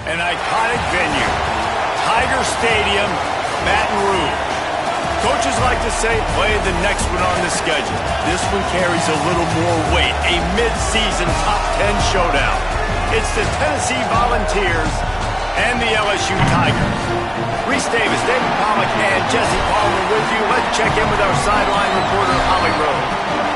An iconic venue, Tiger Stadium, Baton Rouge. Coaches like to say, play the next one on the schedule. This one carries a little more weight, a mid-season top 10 showdown. It's the Tennessee Volunteers and the LSU Tigers. Reese Davis, David Pollack, and Jesse Palmer with you. Let's check in with our sideline reporter, Holly Rowe.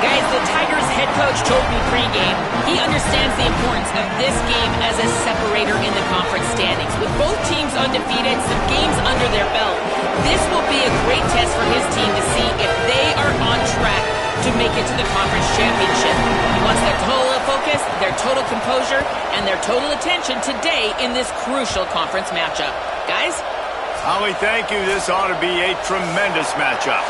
Guys, the Tigers head coach told me pregame he understands the importance of this game as a separator in the conference standings. With both teams undefeated, some games under their belt, this will be a great test for his team to see if they are on track to make it to the conference championship. He wants their total focus, their total composure, and their total attention today in this crucial conference matchup. Guys? Holly, thank you. This ought to be a tremendous matchup.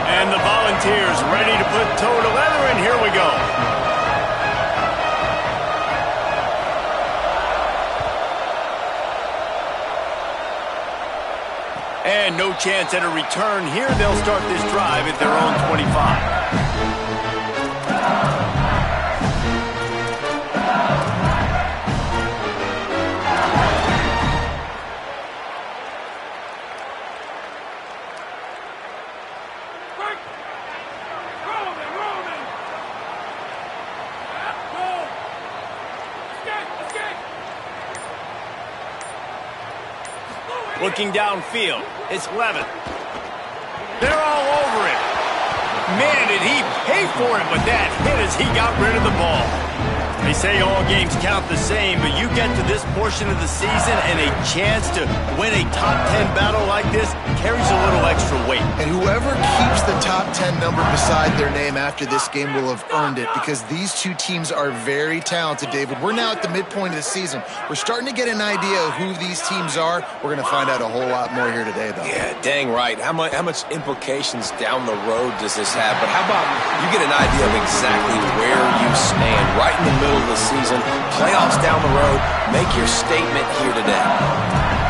And the Volunteers ready to put toe to leather, and here we go. And no chance at a return here. They'll start this drive at their own 25. Looking downfield, it's Levin. They're all over it. Man, did he pay for it, but that hit as he got rid of the ball. They say all games count the same, but you get to this portion of the season and a chance to win a top 10 battle like this carries a little extra weight. And whoever keeps the top 10 number beside their name after this game will have earned it, because these two teams are very talented, David. We're now at the midpoint of the season. We're starting to get an idea of who these teams are. We're going to find out a whole lot more here today, though. Yeah, dang right. How much implications down the road does this have? But how about you get an idea of exactly where you stand right in the middle of the season, playoffs down the road, make your statement here today.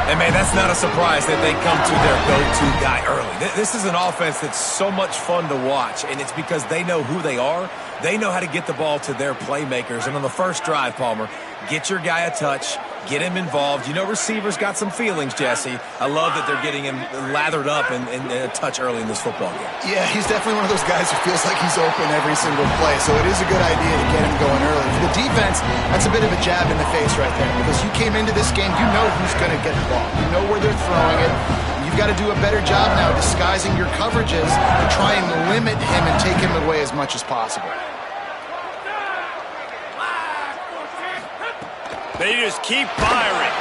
And, man, that's not a surprise that they come to their go-to guy early. This is an offense that's so much fun to watch, and it's because they know who they are. They know how to get the ball to their playmakers. And on the first drive, Palmer, get your guy a touch, get him involved. You know receivers got some feelings, Jesse. I love that they're getting him lathered up and a touch early in this football game. Yeah, he's definitely one of those guys who feels like he's open every single play, so it is a good idea to get him going early. For the defense, that's a bit of a jab in the face right there, because you came into this game, you know who's going to get the ball. You know where they're throwing it. You've got to do a better job now disguising your coverages to try and limit him and take him away as much as possible. They just keep firing.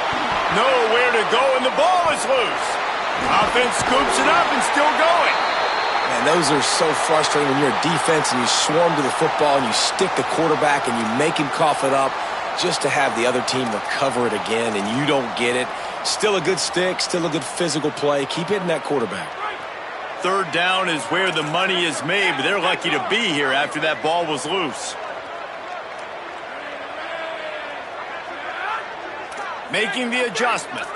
Nowhere to go, and the ball is loose. Offense scoops it up and still going. Man, those are so frustrating when you're a defense and you swarm to the football and you stick the quarterback and you make him cough it up just to have the other team recover it again and you don't get it. Still a good stick, still a good physical play. Keep hitting that quarterback. Third down is where the money is made, but they're lucky to be here after that ball was loose. Making the adjustment.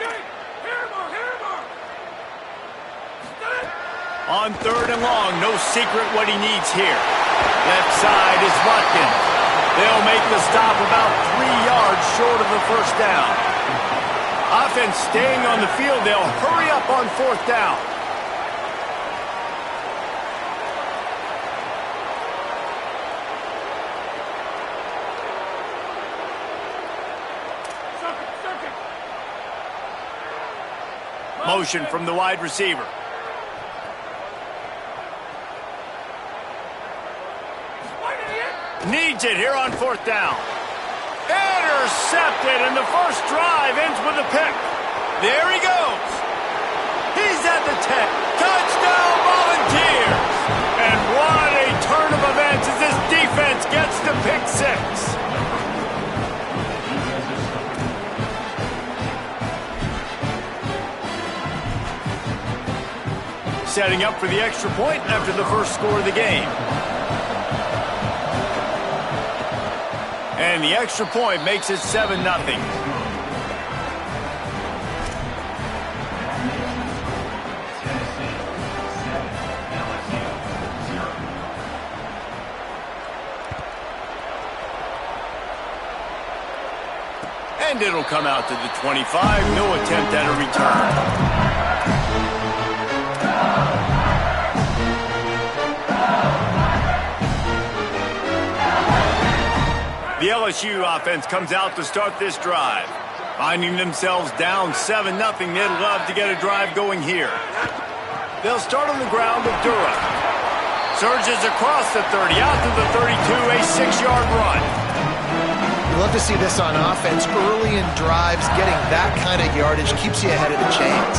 On third and long, no secret what he needs here. Left side is Watkins. They'll make the stop about 3 yards short of the first down. Offense staying on the field. They'll hurry up on fourth down. Motion from the wide receiver. Needs it here on fourth down. Intercepted, and the first drive ends with a pick. There he goes. He's at the 10. Touchdown, Volunteers. And what a turn of events as this defense gets to pick 6. Setting up for the extra point after the first score of the game. And the extra point makes it 7-0. And it'll come out to the 25. No attempt at a return. The LSU offense comes out to start this drive. Finding themselves down 7-0, they'd love to get a drive going here. They'll start on the ground with Dura. Surges across the 30, out to the 32, a 6-yard run. You love to see this on offense. Early in drives, getting that kind of yardage keeps you ahead of the chains.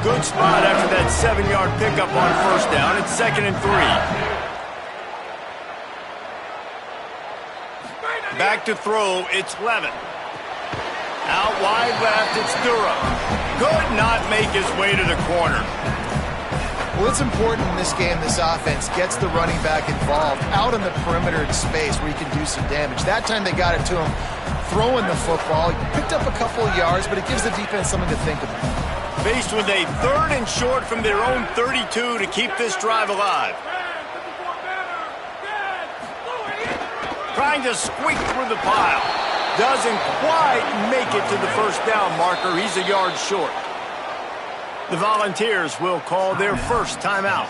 Good spot after that 7-yard pickup on first down. It's 2nd and 3. Back to throw, it's Levin. Out wide left, it's Dura. Could not make his way to the corner. Well, it's important in this game, this offense gets the running back involved out on the perimeter in space where he can do some damage. That time they got it to him throwing the football. He picked up a couple of yards, but it gives the defense something to think about. Faced with a 3rd and short from their own 32 to keep this drive alive. Trying to squeak through the pile. Doesn't quite make it to the first down marker. He's a yard short. The Volunteers will call their first timeout.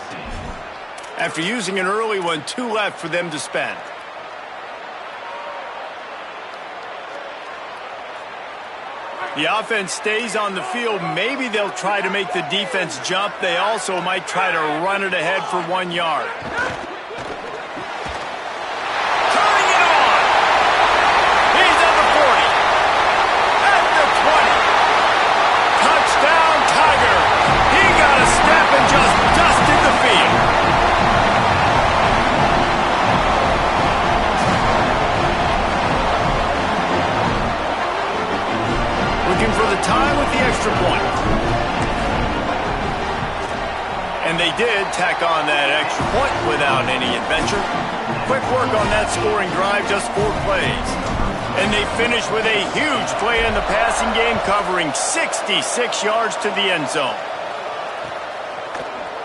After using an early one, 2 left for them to spend. The offense stays on the field. Maybe they'll try to make the defense jump. They also might try to run it ahead for 1 yard. Time with the extra point. And they did tack on that extra point without any adventure. Quick work on that scoring drive, just 4 plays. And they finish with a huge play in the passing game, covering 66 yards to the end zone.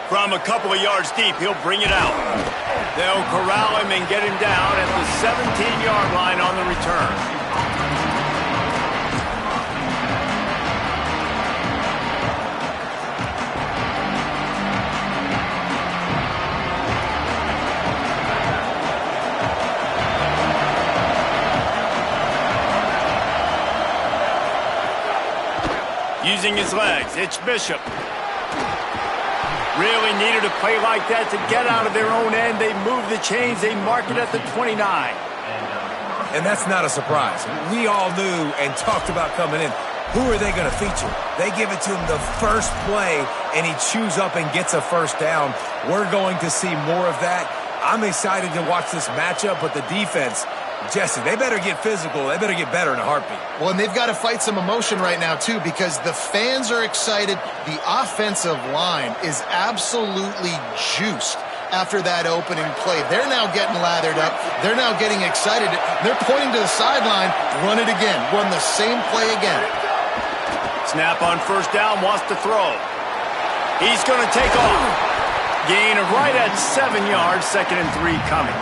From a couple of yards deep, he'll bring it out. They'll corral him and get him down at the 17-yard line on the return. Using his legs, it's Bishop. Really needed a play like that to get out of their own end. They move the chains, they mark it at the 29. And that's not a surprise. We all knew and talked about coming in. who are they going to feature? They give it to him the first play, and he chews up and gets a first down. We're going to see more of that. I'm excited to watch this matchup, but the defense, Jesse, they better get physical. They better get better in a heartbeat. Well, and they've got to fight some emotion right now, too, because the fans are excited. The offensive line is absolutely juiced after that opening play. They're now getting lathered up. They're now getting excited. They're pointing to the sideline. Run it again. Run the same play again. Snap on first down, wants to throw. He's going to take off. Gain of right at 7 yards, 2nd and 3 coming.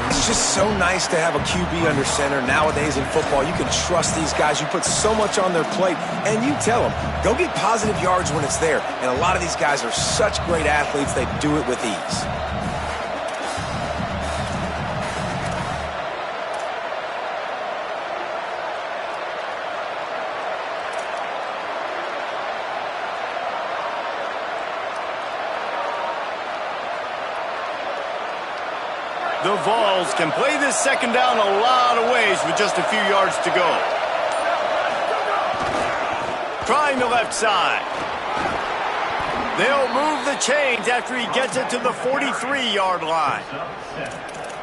It's just so nice to have a QB under center. Nowadays in football, you can trust these guys. You put so much on their plate, and you tell them, go get positive yards when it's there. And a lot of these guys are such great athletes, they do it with ease. The Vols can play this second down a lot of ways with just a few yards to go. Trying the left side. They'll move the chains after he gets it to the 43-yard line.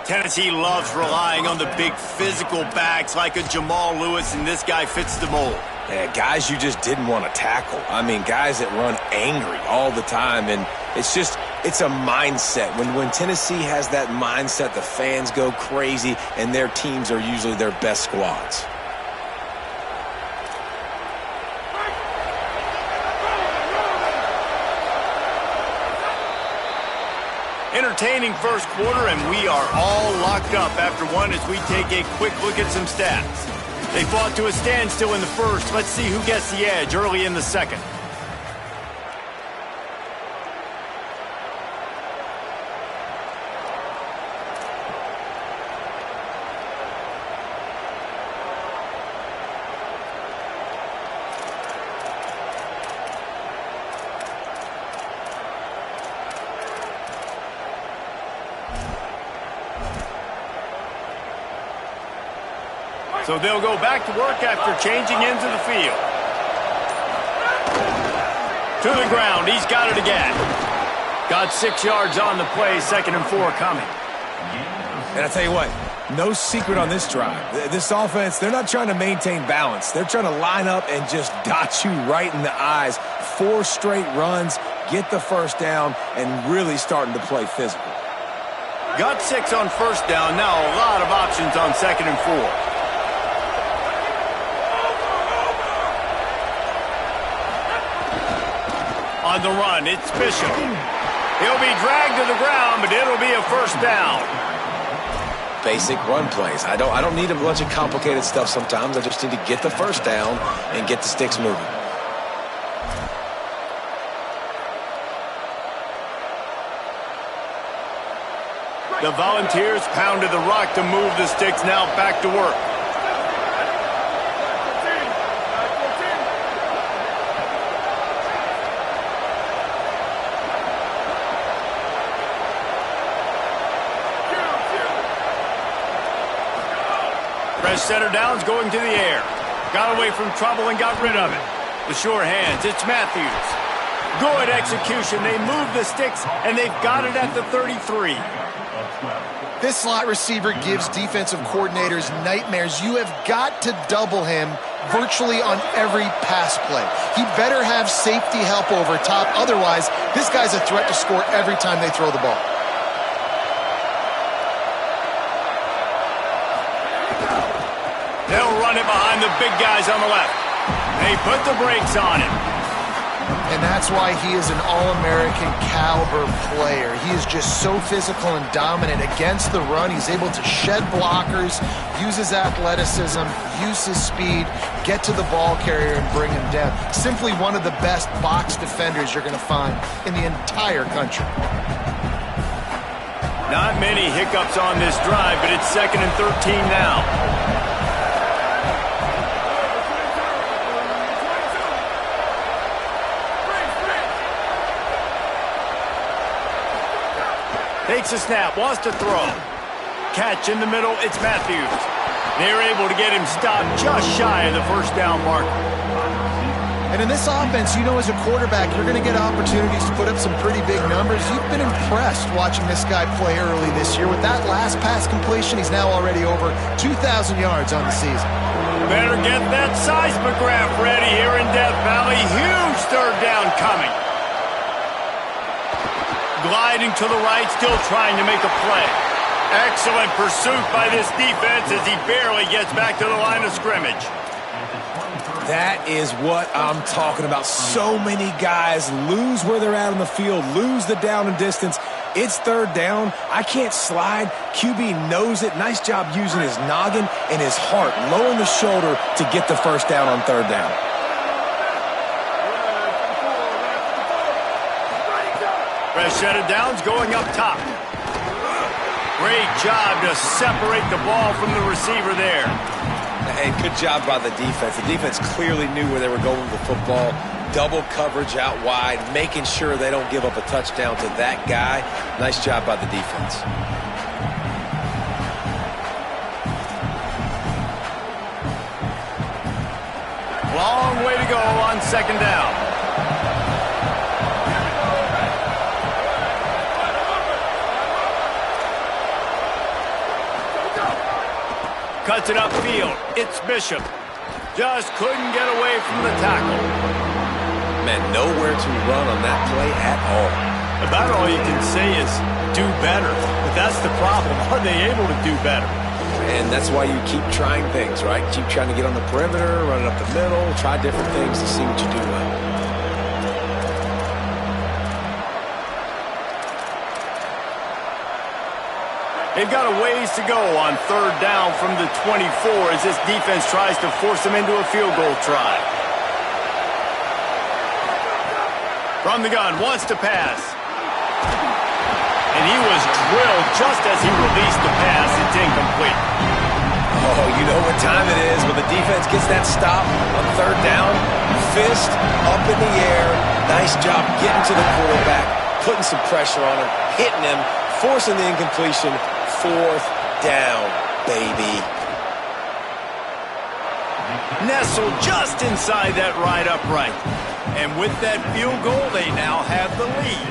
Tennessee loves relying on the big physical backs like a Jamal Lewis, and this guy fits the mold. Yeah, guys you just didn't want to tackle. I mean, guys that run angry all the time, and it's a mindset. When Tennessee has that mindset, the fans go crazy, and their teams are usually their best squads. Entertaining first quarter, and we are all locked up after one as we take a quick look at some stats. They fought to a standstill in the first. Let's see who gets the edge early in the second. So they'll go back to work after changing into the field. To the ground. He's got it again. Got 6 yards on the play. 2nd and 4 coming. And I tell you what, no secret on this drive. This offense, they're not trying to maintain balance. They're trying to line up and just dot you right in the eyes. 4 straight runs, get the first down, and really starting to play physical. Got 6 on first down. Now a lot of options on 2nd and 4. On the run, it's Bishop. He'll be dragged to the ground, but it'll be a first down. Basic run plays. I don't need a bunch of complicated stuff sometimes. I just need to get the first down and get the sticks moving. The Volunteers pounded the rock to move the sticks. Now back to work. Fresh center downs going to the air. Got away from trouble and got rid of it. The sure hands, it's Matthews. Good execution. They move the sticks, and they've got it at the 33. This slot receiver gives defensive coordinators nightmares. You have got to double him virtually on every pass play. He better have safety help over top. Otherwise, this guy's a threat to score every time they throw the ball. They'll run it behind the big guys on the left. They put the brakes on him. And that's why he is an All-American caliber player. He is just so physical and dominant against the run. He's able to shed blockers, use his athleticism, use his speed, get to the ball carrier and bring him down. Simply one of the best box defenders you're going to find in the entire country. Not many hiccups on this drive, but it's 2nd and 13 now. Takes a snap, wants to throw. Catch in the middle, it's Matthews. They were able to get him stopped just shy of the first down marker. And in this offense, you know as a quarterback, you're going to get opportunities to put up some pretty big numbers. You've been impressed watching this guy play early this year. With that last pass completion, he's now already over 2,000 yards on the season. Better get that seismograph ready here in Death Valley. Huge third down coming. Gliding to the right, still trying to make a play. Excellent pursuit by this defense as he barely gets back to the line of scrimmage. That is what I'm talking about. So many guys lose where they're at on the field, lose the down and distance. It's third down. I can't slide. QB knows it. Nice job using his noggin and his heart, lowering the shoulder to get the first down on third down. Fresh set of downs going up top. Great job to separate the ball from the receiver there. Hey, good job by the defense. The defense clearly knew where they were going with the football. Double coverage out wide, making sure they don't give up a touchdown to that guy. Nice job by the defense. Long way to go on second down. Cuts it upfield. It's Bishop. Just couldn't get away from the tackle. Man, nowhere to run on that play at all. About all you can say is do better. But that's the problem. Are they able to do better? And that's why you keep trying things, right? Keep trying to get on the perimeter, run it up the middle, try different things to see what you do well. They've got a ways to go on third down from the 24 as this defense tries to force them into a field goal try. From the gun, wants to pass. And he was drilled just as he released the pass. It's incomplete. Oh, you know what time it is when the defense gets that stop on third down. Fist up in the air. Nice job getting to the quarterback, putting some pressure on him, hitting him, forcing the incompletion. Fourth down, baby. Nestled just inside that right upright. And with that field goal, they now have the lead.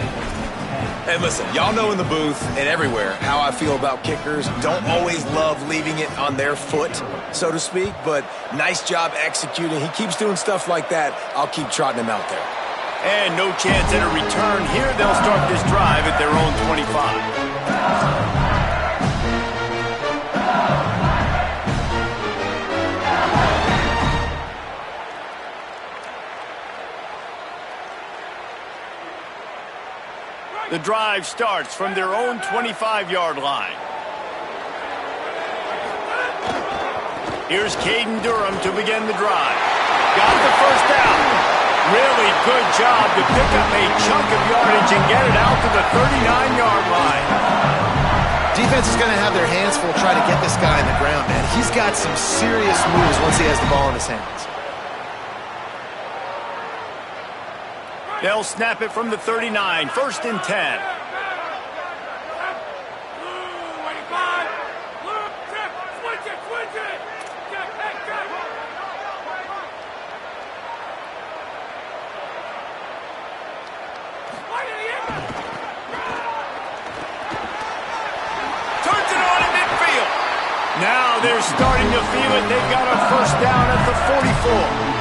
Hey, listen, y'all know in the booth and everywhere how I feel about kickers. Don't always love leaving it on their foot, so to speak, but nice job executing. He keeps doing stuff like that. I'll keep trotting him out there. And no chance at a return here. They'll start this drive at their own 25. The drive starts from their own 25-yard line. Here's Caden Durham to begin the drive. Got the first down. Really good job to pick up a chunk of yardage and get it out to the 39-yard line. Defense is going to have their hands full trying to get this guy in the ground, man. He's got some serious moves once he has the ball in his hands. They'll snap it from the 39, 1st and 10. Now they're starting to feel it. They've got a first down at the 44.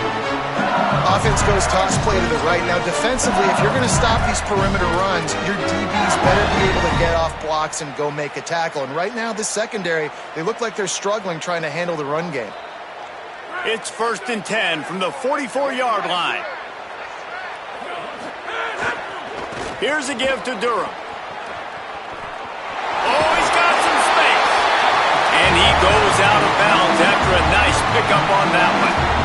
Offense goes toss play to the right. Now, defensively, if you're going to stop these perimeter runs, your DBs better be able to get off blocks and go make a tackle. And right now, this secondary, they look like they're struggling trying to handle the run game. It's 1st and 10 from the 44-yard line. Here's a give to Durham. Oh, he's got some space. And he goes out of bounds after a nice pickup on that one.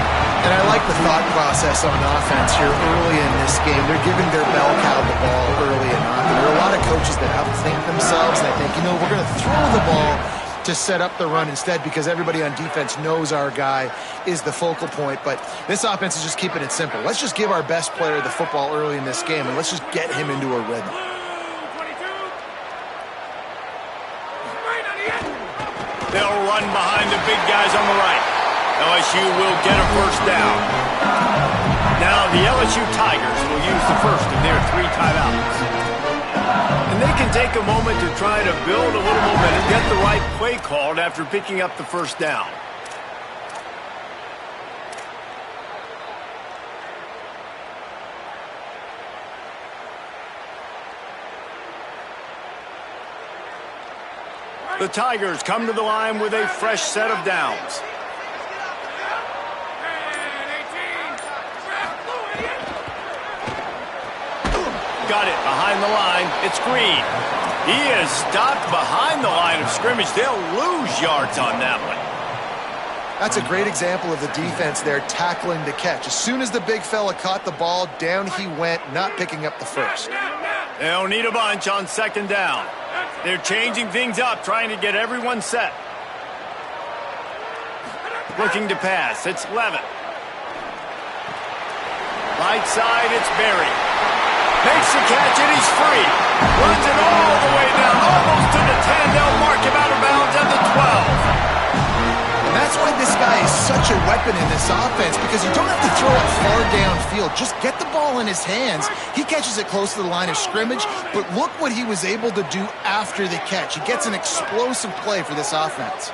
And I like the thought process on offense here early in this game. They're giving their bell cow the ball early and often. There are a lot of coaches that outthink themselves, and they think, you know, we're going to throw the ball to set up the run instead because everybody on defense knows our guy is the focal point. But this offense is just keeping it simple. Let's just give our best player the football early in this game, and let's just get him into a rhythm. They'll run behind the big guys on the right. LSU will get a first down. Now the LSU Tigers will use the first of their 3 timeouts. And they can take a moment to try to build a little momentum, get the right play called after picking up the first down. The Tigers come to the line with a fresh set of downs. Got it behind the line. It's Green. He is stopped behind the line of scrimmage. They'll lose yards on that one. That's a great example of the defense there tackling the catch. As soon as the big fella caught the ball, down he went, not picking up the first. They'll need a bunch on second down. They're changing things up, trying to get everyone set. Looking to pass. It's Levitt. Right side, it's Berry. Makes the catch, and he's free. Runs it all the way down, almost to the 10. They'll mark him out of bounds at the 12. And that's why this guy is such a weapon in this offense, because you don't have to throw it far downfield. Just get the ball in his hands. He catches it close to the line of scrimmage, but look what he was able to do after the catch. He gets an explosive play for this offense.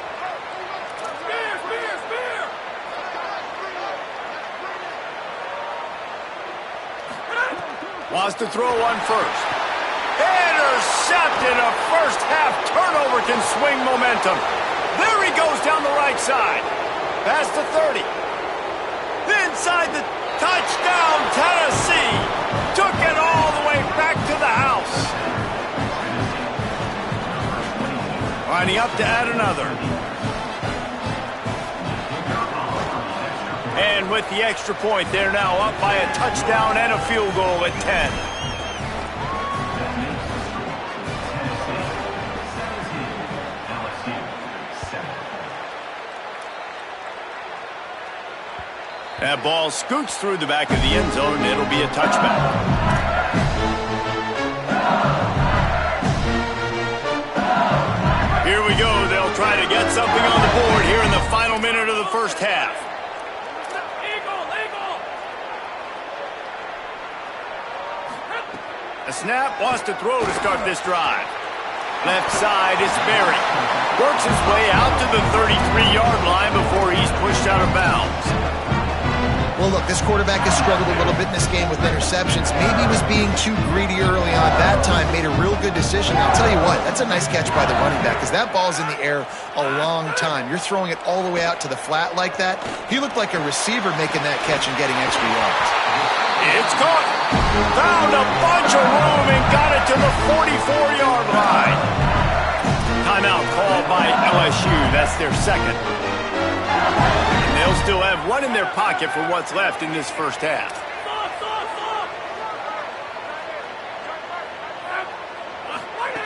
Wants to throw on first. Intercepted. A first-half turnover can swing momentum. There he goes down the right side. Past the 30. Inside the touchdown, Tennessee. Took it all the way back to the house. Lining up to add another. And with the extra point, they're now up by a touchdown and a field goal at 10. That ball scoots through the back of the end zone, and it'll be a touchback. Here we go. They'll try to get something on the board here in the final minute of the first half. A snap, wants to throw to start this drive. Left side is Berry. Works his way out to the 33-yard line before he's pushed out of bounds. Well, look, this quarterback has struggled a little bit in this game with interceptions. Maybe he was being too greedy early on. That time made a real good decision. I'll tell you what, that's a nice catch by the running back, because that ball's in the air a long time. You're throwing it all the way out to the flat like that. He looked like a receiver making that catch and getting extra yards. It's caught. Found a bunch of room and got it to the 44-yard line. Timeout called by LSU. That's their second. And they'll still have one in their pocket for what's left in this first half.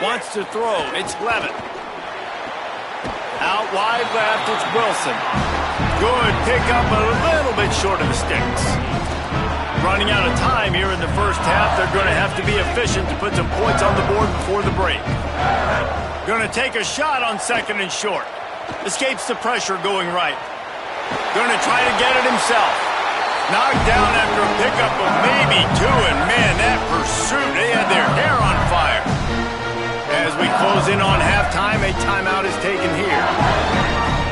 Wants to throw. It's Levitt. Out wide left, it's Wilson. Good pickup, a little bit short of the sticks. Running out of time here in the first half. They're going to have to be efficient to put some points on the board before the break. Going to take a shot on second and short. Escapes the pressure going right. Going to try to get it himself. Knocked down after a pickup of maybe 2, and man, that pursuit, they had their hair on fire. As we close in on halftime, a timeout is taken here.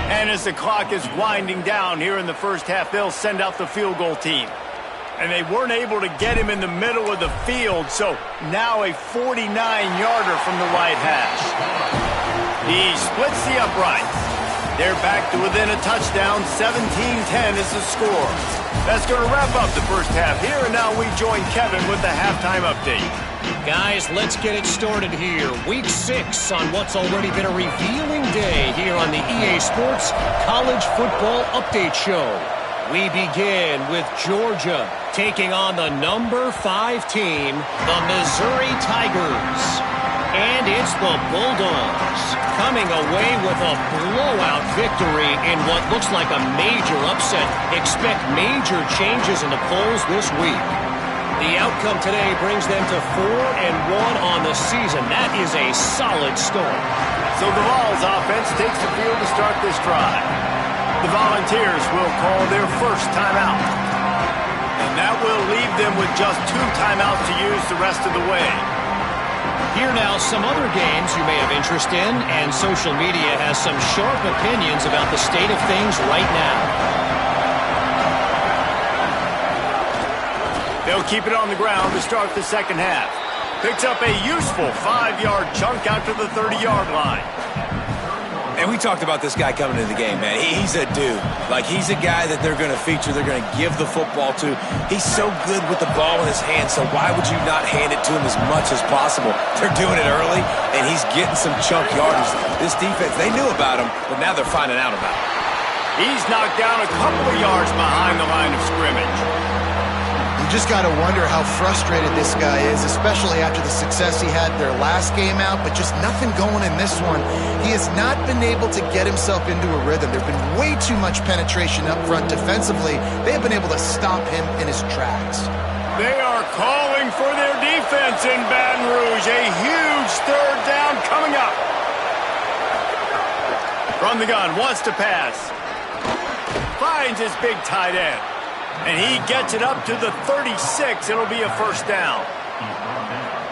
And as the clock is winding down here in the first half, they'll send out the field goal team. And they weren't able to get him in the middle of the field, so now a 49-yarder from the right hash. He splits the uprights. They're back to within a touchdown. 17-10 is the score. That's going to wrap up the first half here, and now we join Kevin with the halftime update. Guys, let's get it started here. Week 6 on what's already been a revealing day here on the EA Sports College Football Update Show. We begin with Georgia taking on the number 5 team, the Missouri Tigers. And it's the Bulldogs coming away with a blowout victory in what looks like a major upset. Expect major changes in the polls this week. The outcome today brings them to 4-1 on the season. That is a solid start. So the Vols offense takes the field to start this drive. The Volunteers will call their first timeout. And that will leave them with just 2 timeouts to use the rest of the way. Here now, some other games you may have interest in, and social media has some sharp opinions about the state of things right now. They'll keep it on the ground to start the second half. Picks up a useful 5-yard chunk out to the 30-yard line. And we talked about this guy coming into the game, man. He's a dude. Like, he's a guy that they're going to feature, they're going to give the football to. He's so good with the ball in his hand, so why would you not hand it to him as much as possible? They're doing it early, and he's getting some chunk yardage. This defense, they knew about him, but now they're finding out about him. He's knocked down a couple of yards behind the line of scrimmage. You just got to wonder how frustrated this guy is, especially after the success he had their last game out, but just nothing going in this one. He has not been able to get himself into a rhythm. There's been way too much penetration up front defensively. They have been able to stop him in his tracks. They are calling for their defense in Baton Rouge. A huge third down coming up. From the gun, wants to pass. Finds his big tight end. And he gets it up to the 36. It'll be a first down.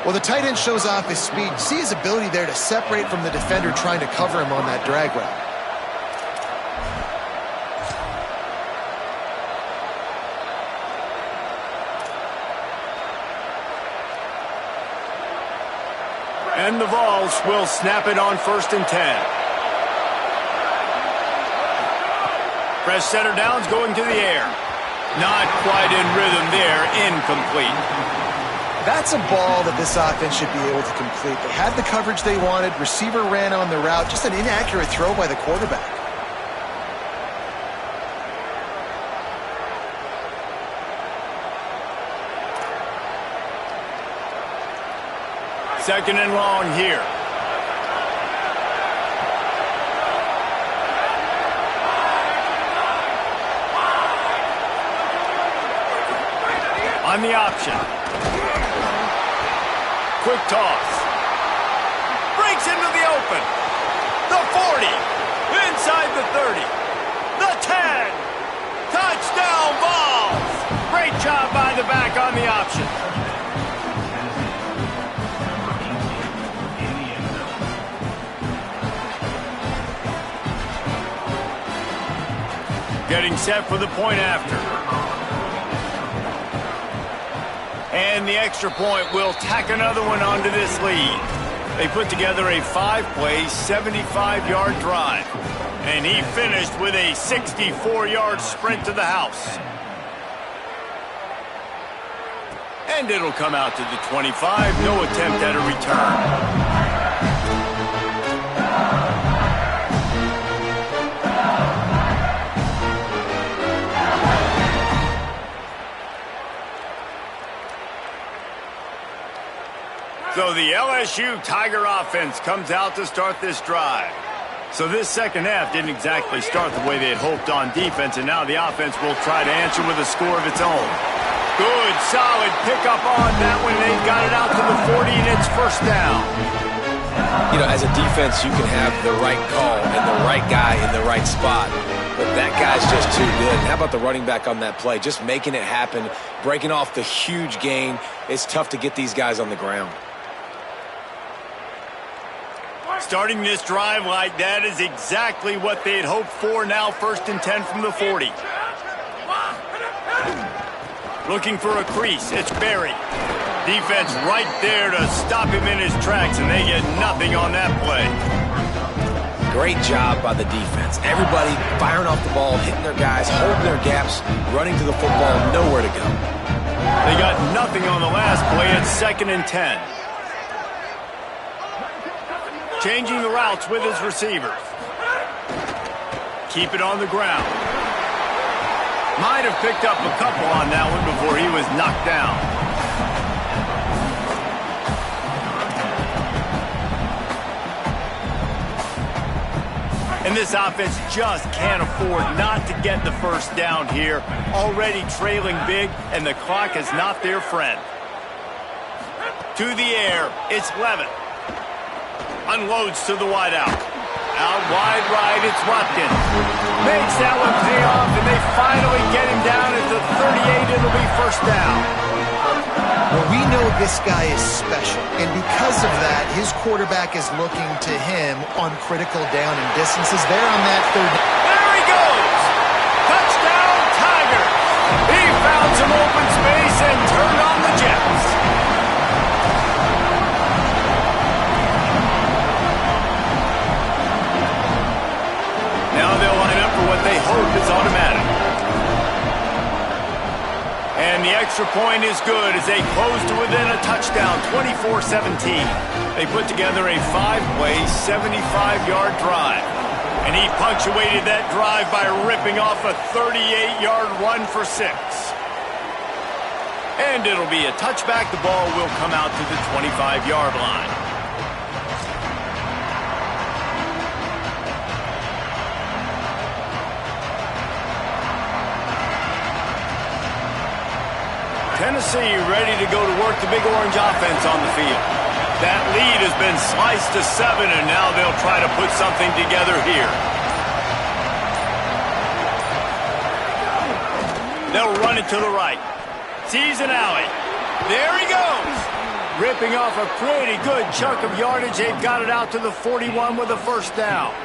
Well, the tight end shows off his speed. See his ability there to separate from the defender trying to cover him on that drag route. And the Vols will snap it on 1st and 10. Fresh center downs going to the air. Not quite in rhythm there, incomplete. That's a ball that this offense should be able to complete. They had the coverage they wanted. Receiver ran on the route. Just an inaccurate throw by the quarterback. Second and long here. On the option. Quick toss. Breaks into the open. The 40. Inside the 30. The 10. Touchdown Vols. Great job by the back on the option. Getting set for the point after. And the extra point will tack another one onto this lead. They put together a 5-play, 75-yard drive. And he finished with a 64-yard sprint to the house. And it'll come out to the 25. No attempt at a return. So the LSU Tiger offense comes out to start this drive. So this second half didn't exactly start the way they had hoped on defense, and now the offense will try to answer with a score of its own. Good, solid pickup on that one. They've got it out to the 40, and it's first down. You know, as a defense, you can have the right call and the right guy in the right spot, but that guy's just too good. How about the running back on that play? Just making it happen, breaking off the huge gain. It's tough to get these guys on the ground. Starting this drive like that is exactly what they had hoped for. Now 1st and 10 from the 40. Looking for a crease. It's Berry. Defense right there to stop him in his tracks, and they get nothing on that play. Great job by the defense. Everybody firing off the ball, hitting their guys, holding their gaps, running to the football, nowhere to go. They got nothing on the last play. It's 2nd and 10. Changing the routes with his receivers. Keep it on the ground. Might have picked up a couple on that one before he was knocked down. And this offense just can't afford not to get the first down here. Already trailing big, and the clock is not their friend. To the air, it's Levin. Unloads to the wideout. Out wide right, it's Watkins. Makes that one pay off, and they finally get him down at the 38. It'll be first down. Well, we know this guy is special, and because of that, his quarterback is looking to him on critical down and distances. There on that third. There he goes! Touchdown, Tigers! He found some open space and turned on the Jets. Now they'll line up for what they hope is automatic. And the extra point is good as they close to within a touchdown, 24-17. They put together a 5-play, 75-yard drive. And he punctuated that drive by ripping off a 38-yard run for 6. And it'll be a touchback. The ball will come out to the 25-yard line. Tennessee ready to go to work the Big Orange offense on the field. That lead has been sliced to 7, and now they'll try to put something together here. They'll run it to the right. Sees an alley. There he goes. Ripping off a pretty good chunk of yardage. They've got it out to the 41 with a first down.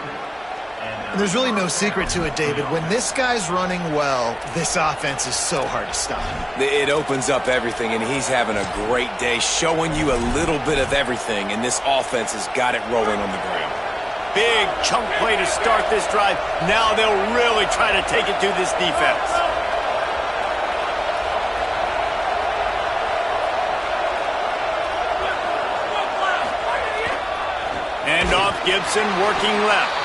There's really no secret to it, David. When this guy's running well, this offense is so hard to stop. It opens up everything, and he's having a great day, showing you a little bit of everything, and this offense has got it rolling on the ground. Big chunk play to start this drive. Now they'll really try to take it to this defense. Handoff, Gibson working left.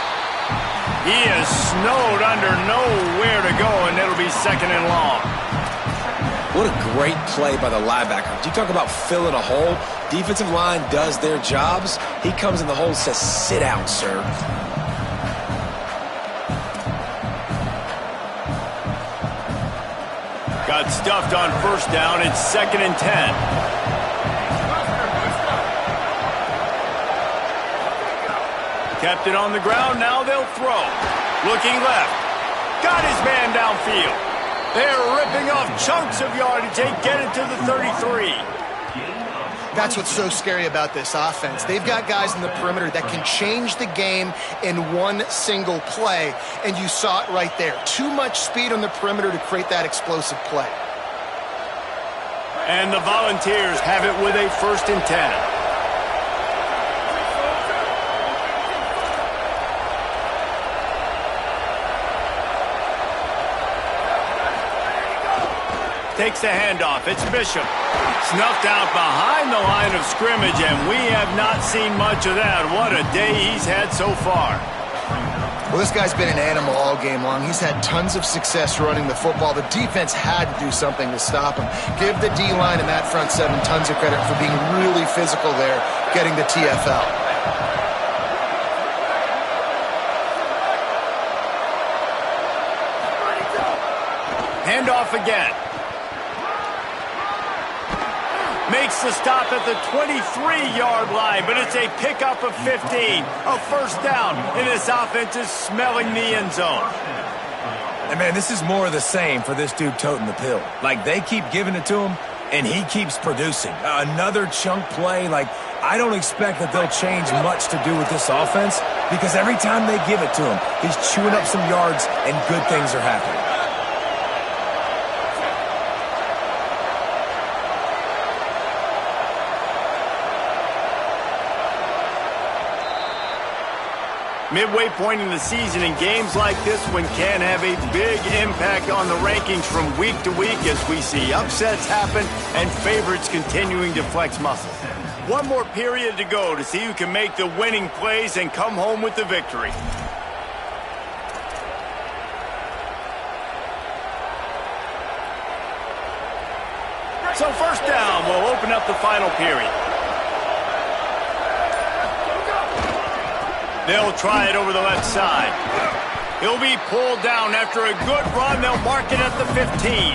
He is snowed under, nowhere to go, and it'll be second and long. What a great play by the linebacker. You talk about filling a hole. Defensive line does their jobs. He comes in the hole and says, sit out, sir. Got stuffed on first down. It's second and 10. Kept it on the ground, now they'll throw. Looking left. Got his man downfield. They're ripping off chunks of yardage. They get it to the 33. That's what's so scary about this offense. They've got guys in the perimeter that can change the game in one single play, and you saw it right there. Too much speed on the perimeter to create that explosive play. And the Volunteers have it with a first and 10. Takes the handoff. It's Bishop. Snuffed out behind the line of scrimmage, and we have not seen much of that. What a day he's had so far. Well, this guy's been an animal all game long. He's had tons of success running the football. The defense had to do something to stop him. Give the D-line and that front seven tons of credit for being really physical there, getting the TFL. Handoff again. Makes the stop at the 23-yard line, but it's a pickup of 15. A first down, and this offense is smelling the end zone. And, man, this is more of the same for this dude toting the pill. Like, they keep giving it to him, and he keeps producing. Another chunk play. Like, I don't expect that they'll change much to do with this offense because every time they give it to him, he's chewing up some yards, and good things are happening. Midway point in the season, and games like this one can have a big impact on the rankings from week to week as we see upsets happen and favorites continuing to flex muscle. One more period to go to see who can make the winning plays and come home with the victory. So first down will open up the final period. They'll try it over the left side. He'll be pulled down after a good run. They'll mark it at the 15.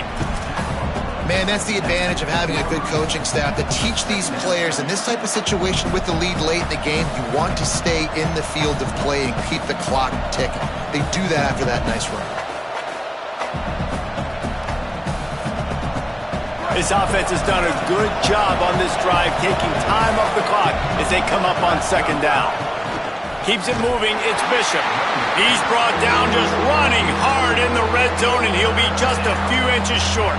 Man, that's the advantage of having a good coaching staff to teach these players in this type of situation with the lead late in the game. You want to stay in the field of play and keep the clock ticking. They do that after that nice run. This offense has done a good job on this drive, taking time off the clock as they come up on second down. Keeps it moving, it's Bishop. He's brought down just running hard in the red zone, and he'll be just a few inches short.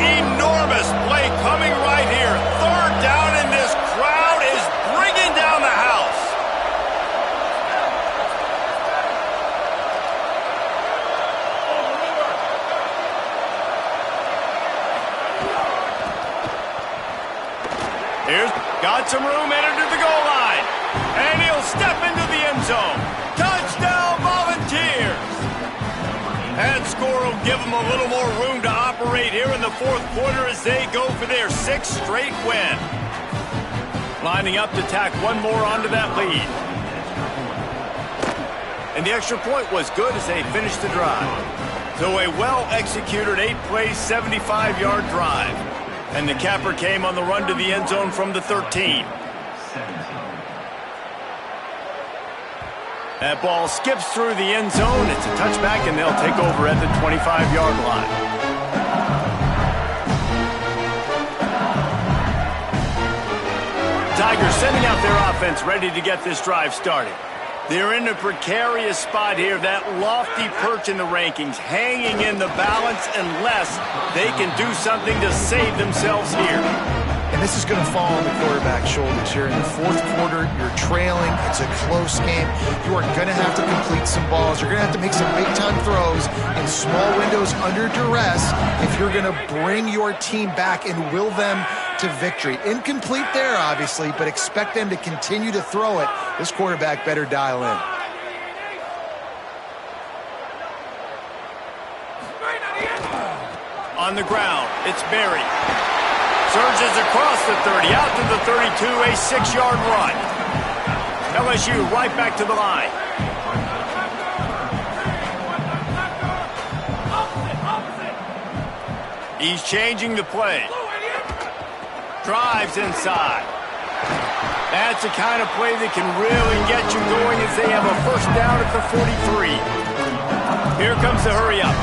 Enormous play coming right here. Third down, and this crowd is bringing down the house. Here's got some room, entered to the goal line. And he'll step into the end zone. Touchdown, Volunteers. That score will give them a little more room to operate here in the fourth quarter as they go for their 6th straight win. Lining up to tack one more onto that lead. And the extra point was good as they finished the drive. So a well-executed 8-play, 75-yard drive. And the capper came on the run to the end zone from the 13. That ball skips through the end zone. It's a touchback, and they'll take over at the 25-yard line. Tigers sending out their offense, ready to get this drive started. They're in a precarious spot here, that lofty perch in the rankings, hanging in the balance unless they can do something to save themselves here. And this is going to fall on the quarterback's shoulders here in the fourth quarter. You're trailing. It's a close game. You are going to have to complete some balls. You're going to have to make some big-time throws in small windows under duress if you're going to bring your team back and will them to victory. Incomplete there, obviously, but expect them to continue to throw it. This quarterback better dial in. On the ground, it's Berry. Surges across the 30, out to the 32, a 6-yard run. LSU right back to the line. He's changing the play. Drives inside. That's the kind of play that can really get you going as they have a first down at the 43. Here comes the hurry up.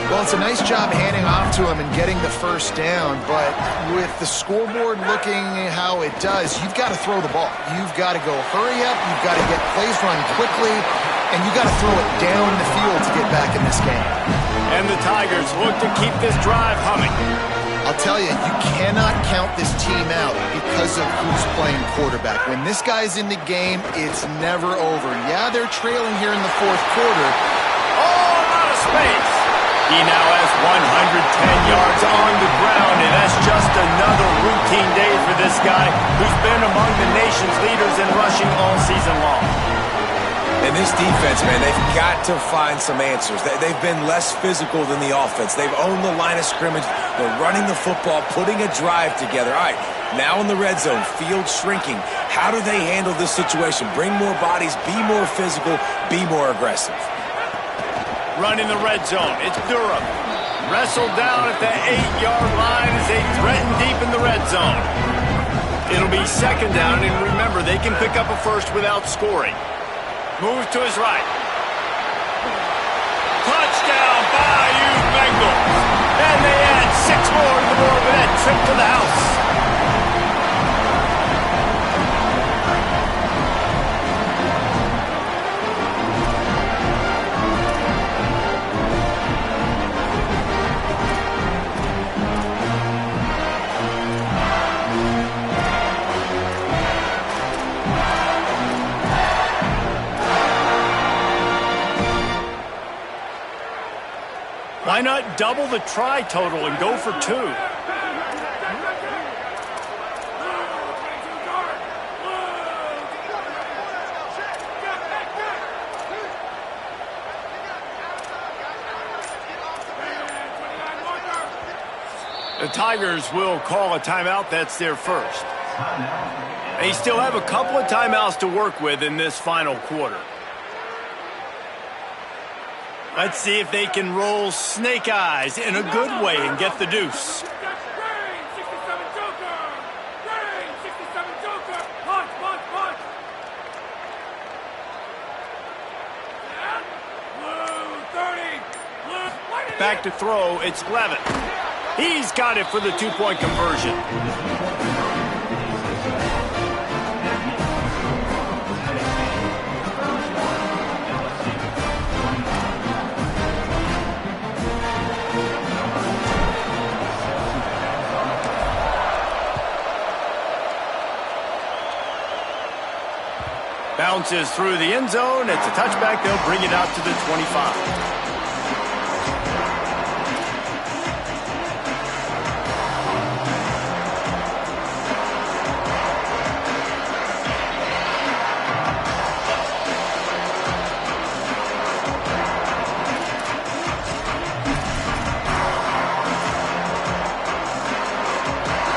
Well, it's a nice job handing off to him and getting the first down, but with the scoreboard looking how it does, you've got to throw the ball. You've got to go hurry up, you've got to get plays run quickly, and you've got to throw it down the field to get back in this game. And the Tigers look to keep this drive humming. I'll tell you, you cannot count this team out because of who's playing quarterback. When this guy's in the game, it's never over. Yeah, they're trailing here in the fourth quarter. Oh, a lot of space. He now has 110 yards on the ground, and that's just another routine day for this guy who's been among the nation's leaders in rushing all season long. And this defense, man, they've got to find some answers. They've been less physical than the offense. They've owned the line of scrimmage. They're running the football, putting a drive together. All right, now in the red zone, field shrinking. How do they handle this situation? Bring more bodies, be more physical, be more aggressive. Run in the red zone. It's Durham. Wrestled down at the 8-yard line as they threaten deep in the red zone. It'll be second down, and remember, they can pick up a first without scoring. Moves to his right. Touchdown, Bayou Bengals. And they add 6 more to the board with that trip to the house. Why not double the try total and go for 2? The Tigers will call a timeout. That's their first. They still have a couple of timeouts to work with in this final quarter. Let's see if they can roll snake eyes in a good way and get the deuce. Back to throw, it's Levitt. He's got it for the two-point conversion. Bounces through the end zone. It's a touchback. They'll bring it out to the 25.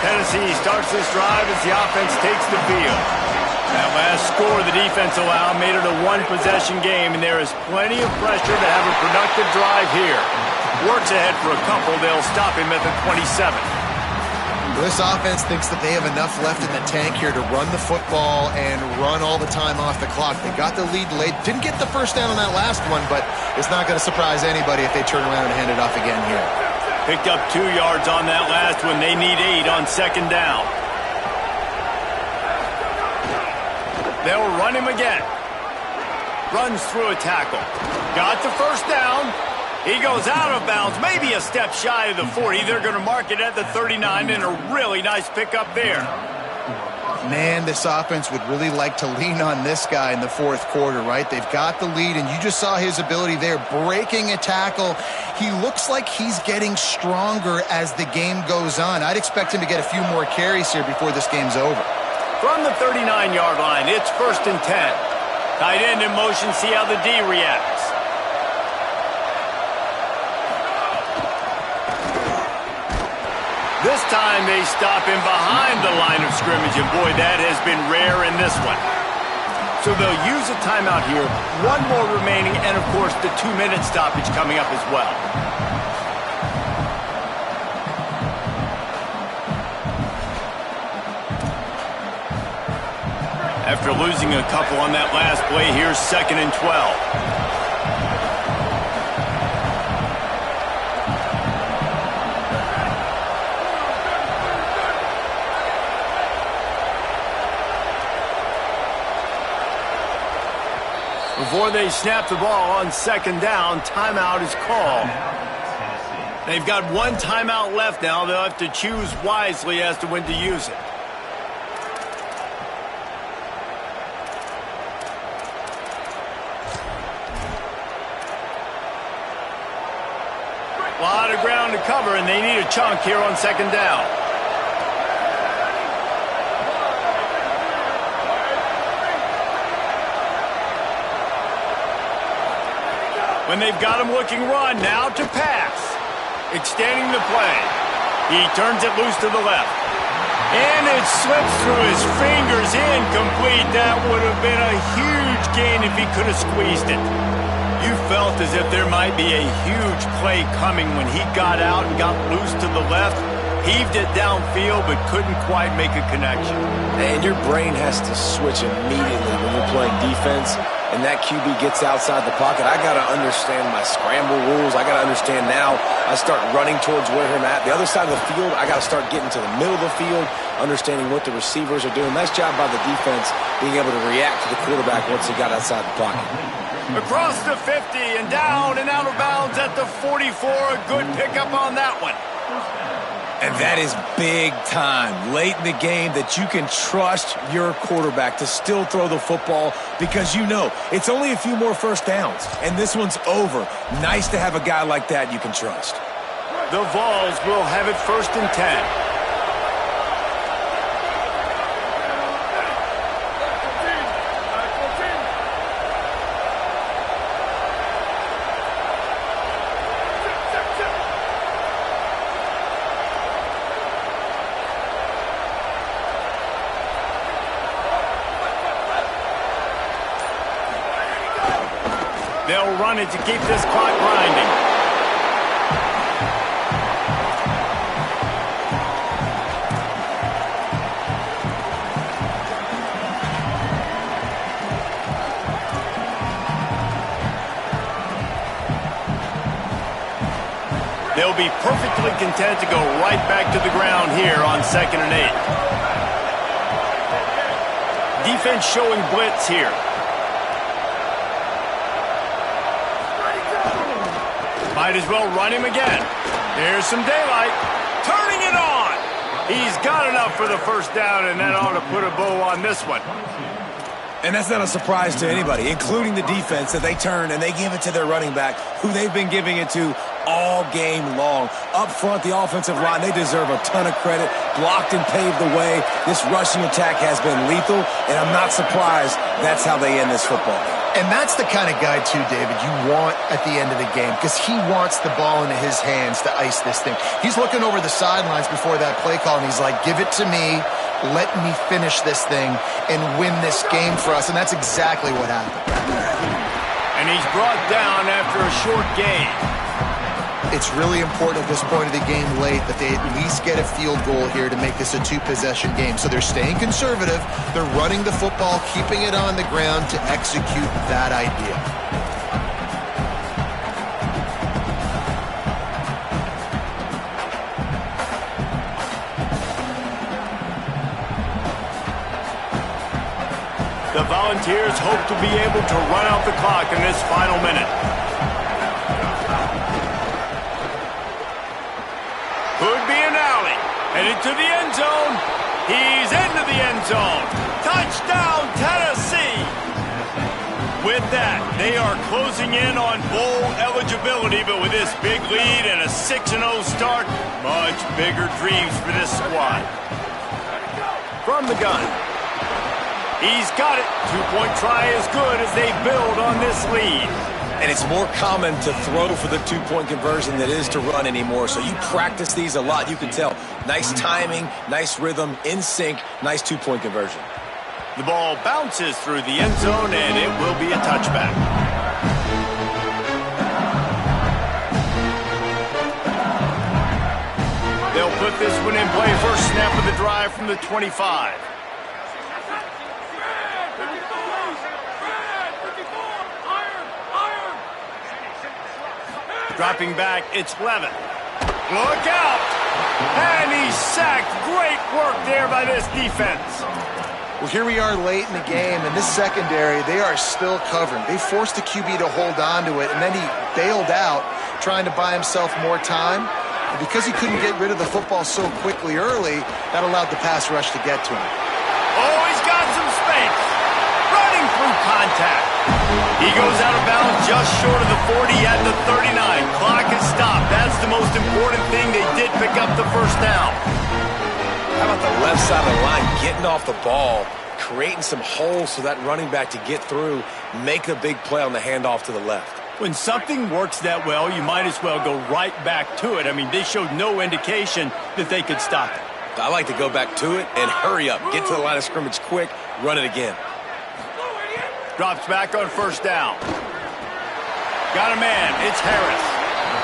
Tennessee starts this drive as the offense takes the field. That last score the defense allowed made it a one-possession game, and there is plenty of pressure to have a productive drive here. Works ahead for a couple. They'll stop him at the 27. This offense thinks that they have enough left in the tank here to run the football and run all the time off the clock. They got the lead late. Didn't get the first down on that last one, but it's not going to surprise anybody if they turn around and hand it off again here. Picked up 2 yards on that last one. They need 8 on second down. They'll run him again. Runs through a tackle. Got the first down. He goes out of bounds, maybe a step shy of the 40. They're going to mark it at the 39, and a really nice pickup there. Man, this offense would really like to lean on this guy in the fourth quarter, right? They've got the lead, and you just saw his ability there, breaking a tackle. He looks like he's getting stronger as the game goes on. I'd expect him to get a few more carries here before this game's over. From the 39-yard line, it's 1st and 10. Tight end in motion, see how the D reacts. This time they stop him behind the line of scrimmage, and boy, that has been rare in this one. So they'll use a timeout here. One more remaining, and of course the 2-minute stoppage coming up as well. After losing a couple on that last play, here's 2nd and 12. Before they snap the ball on second down, timeout is called. They've got one timeout left now. They'll have to choose wisely as to when to use it. A lot of ground to cover, and they need a chunk here on second down. When they've got him looking run, now to pass. Extending the play. He turns it loose to the left. And it slips through his fingers, incomplete. That would have been a huge gain if he could have squeezed it. You felt as if there might be a huge play coming when he got out and got loose to the left. Heaved it downfield, but couldn't quite make a connection. And your brain has to switch immediately when you're playing defense. And that QB gets outside the pocket. I got to understand my scramble rules. I got to understand now I start running towards where I'm at. The other side of the field, I got to start getting to the middle of the field, understanding what the receivers are doing. Nice job by the defense being able to react to the quarterback once he got outside the pocket. Across the 50 and down and out of bounds at the 44. A good pickup on that one. And that is big time, late in the game, that you can trust your quarterback to still throw the football because you know it's only a few more first downs, and this one's over. Nice to have a guy like that you can trust. The Vols will have it 1st and 10. They'll run it to keep this clock grinding. They'll be perfectly content to go right back to the ground here on 2nd and 8. Defense showing blitz here. Might as well run him again. There's some daylight. Turning it on. He's got enough for the first down, and that ought to put a bow on this one. And that's not a surprise to anybody, including the defense, that they turn and they give it to their running back, who they've been giving it to all game long. Up front, the offensive line, they deserve a ton of credit. Blocked and paved the way. This rushing attack has been lethal, and I'm not surprised that's how they end this football game. And that's the kind of guy, too, David, you want at the end of the game, because he wants the ball into his hands to ice this thing. He's looking over the sidelines before that play call, and he's like, give it to me. Let me finish this thing and win this game for us. And that's exactly what happened. And he's brought down after a short gain. It's really important at this point of the game late that they at least get a field goal here to make this a two-possession game. So they're staying conservative. They're running the football, keeping it on the ground to execute that idea. The Volunteers hope to be able to run out the clock in this final minute. Could be an alley. Headed to the end zone. He's into the end zone. Touchdown, Tennessee. With that, they are closing in on bowl eligibility, but with this big lead and a 6-0 start, much bigger dreams for this squad. From the gun. He's got it. Two-point try is good as they build on this lead. And it's more common to throw for the two-point conversion than it is to run anymore. So you practice these a lot. You can tell. Nice timing, nice rhythm, in sync, nice two-point conversion. The ball bounces through the end zone, and it will be a touchback. They'll put this one in play. First snap of the drive from the 25. Dropping back, it's Levin. Look out! And he's sacked. Great work there by this defense. Well, here we are late in the game, and this secondary, they are still covering. They forced the QB to hold on to it, and then he bailed out, trying to buy himself more time. And because he couldn't get rid of the football so quickly early, that allowed the pass rush to get to him. Oh, he's got some space. Running through contact. He goes out of bounds just short of the 40 at the 39. Clock is stopped. That's the most important thing. They did pick up the first down. How about the left side of the line getting off the ball, creating some holes for that running back to get through, make the big play on the handoff to the left. When something works that well, you might as well go right back to it. I mean, they showed no indication that they could stop it. I like to go back to it and hurry up. Get to the line of scrimmage quick, run it again. Drops back on first down. Got a man. It's Harris.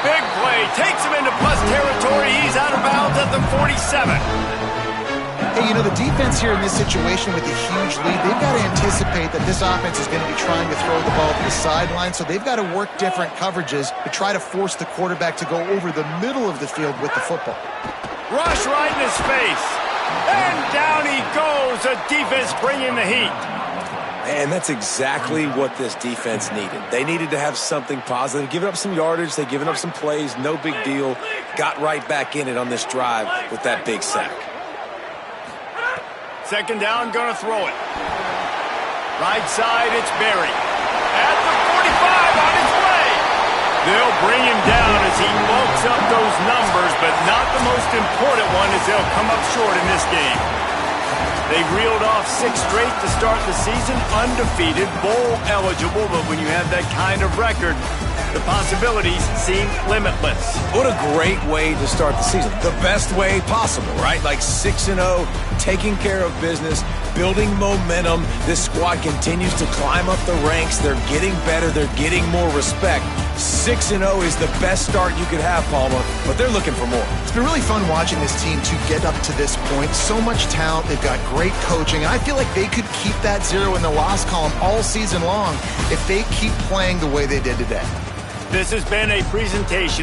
Big play. Takes him into plus territory. He's out of bounds at the 47. Hey, you know, the defense here in this situation with a huge lead, they've got to anticipate that this offense is going to be trying to throw the ball to the sideline, so they've got to work different coverages to try to force the quarterback to go over the middle of the field with the football. Rush right in his face. And down he goes. The defense bringing the heat. And that's exactly what this defense needed. They needed to have something positive. Giving up some yardage, they've given up some plays, no big deal. Got right back in it on this drive with that big sack. Second down, gonna throw it. Right side, it's Berry. At the 45, on his way. They'll bring him down as he bulks up those numbers, but not the most important one as they'll come up short in this game. They reeled off 6 straight to start the season, undefeated, bowl eligible, but when you have that kind of record, the possibilities seem limitless. What a great way to start the season. The best way possible, right? Like 6-0, taking care of business, building momentum. This squad continues to climb up the ranks. They're getting better. They're getting more respect. 6-0 is the best start you could have, Palmer, but they're looking for more. It's been really fun watching this team to get up to this point. So much talent. They've got great coaching. And I feel like they could keep that 0 in the loss column all season long if they keep playing the way they did today. This has been a presentation of